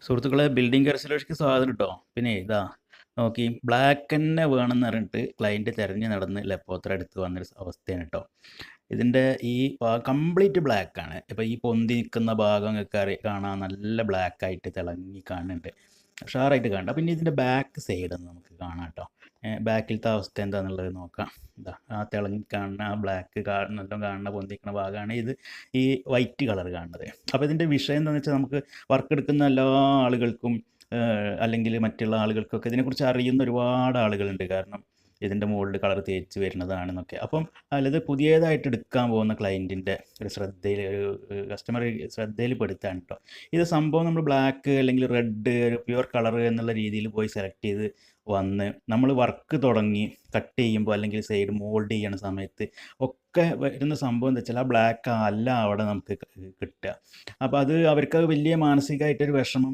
സുഹൃത്തുക്കളെ, ബിൽഡിംഗ് കരസ്ഥലോഷിക്ക് സ്വാഗതം കേട്ടോ. പിന്നെ ഇതാ നോക്കി, ബ്ലാക്ക് തന്നെ വേണമെന്ന് പറഞ്ഞിട്ട് ക്ലയൻറ്റ് തിരഞ്ഞ് നടന്ന് ലെപ്പോത്ര എടുത്ത് വന്നൊരു അവസ്ഥയാണ് കേട്ടോ. ഇതിൻ്റെ ഈ കംപ്ലീറ്റ് ബ്ലാക്കാണ്. ഇപ്പോൾ ഈ പൊന്തി നിൽക്കുന്ന ഭാഗമൊക്കെ കാണാൻ നല്ല ബ്ലാക്കായിട്ട് തിളങ്ങി കാണുന്നുണ്ട്, ഉഷാറായിട്ട് കാണണ്ട. പിന്നെ ഇതിൻ്റെ ബാക്ക് സൈഡ് ഒന്ന് നമുക്ക് കാണാം കേട്ടോ. ബാക്കിലത്തെ അവസ്ഥ എന്താണെന്നുള്ളത് നോക്കാം. ഇതാ ആ തിളങ്ങി കാണുന്ന ആ ബ്ലാക്ക് കാണുന്ന കാണുന്ന പൊന്തിക്കുന്ന ഭാഗമാണ് ഇത്, ഈ വൈറ്റ് കളർ കാണുന്നത്. അപ്പോൾ ഇതിൻ്റെ വിഷയം എന്താണെന്ന് വെച്ചാൽ, നമുക്ക് വർക്ക് എടുക്കുന്ന എല്ലാ ആളുകൾക്കും അല്ലെങ്കിൽ മറ്റുള്ള ആളുകൾക്കൊക്കെ ഇതിനെക്കുറിച്ച് അറിയുന്ന ഒരുപാട് ആളുകളുണ്ട്. കാരണം ഇതിൻ്റെ മുകളിൽ കളർ തേച്ച് വരുന്നതാണെന്നൊക്കെ. അപ്പം അല്ലത് പുതിയതായിട്ട് എടുക്കാൻ പോകുന്ന ക്ലയൻറ്റിൻ്റെ ഒരു ശ്രദ്ധയിൽ, ഒരു കസ്റ്റമർ ശ്രദ്ധയിൽ പെടുത്താണ് കേട്ടോ. ഇത് സംഭവം നമ്മൾ ബ്ലാക്ക് അല്ലെങ്കിൽ റെഡ്, ഒരു പ്യുവർ കളർ എന്നുള്ള രീതിയിൽ പോയി സെലക്ട് ചെയ്ത് വന്ന് നമ്മൾ വർക്ക് തുടങ്ങി കട്ട് ചെയ്യുമ്പോൾ അല്ലെങ്കിൽ സൈഡ് മോൾഡ് ചെയ്യണ സമയത്ത് ഒക്കെ വരുന്ന സംഭവം എന്താ വെച്ചാൽ, ആ ബ്ലാക്ക് അല്ല അവിടെ നമുക്ക് കിട്ടുക. അപ്പോൾ അത് അവർക്ക് വലിയ മാനസികമായിട്ടൊരു വിഷമം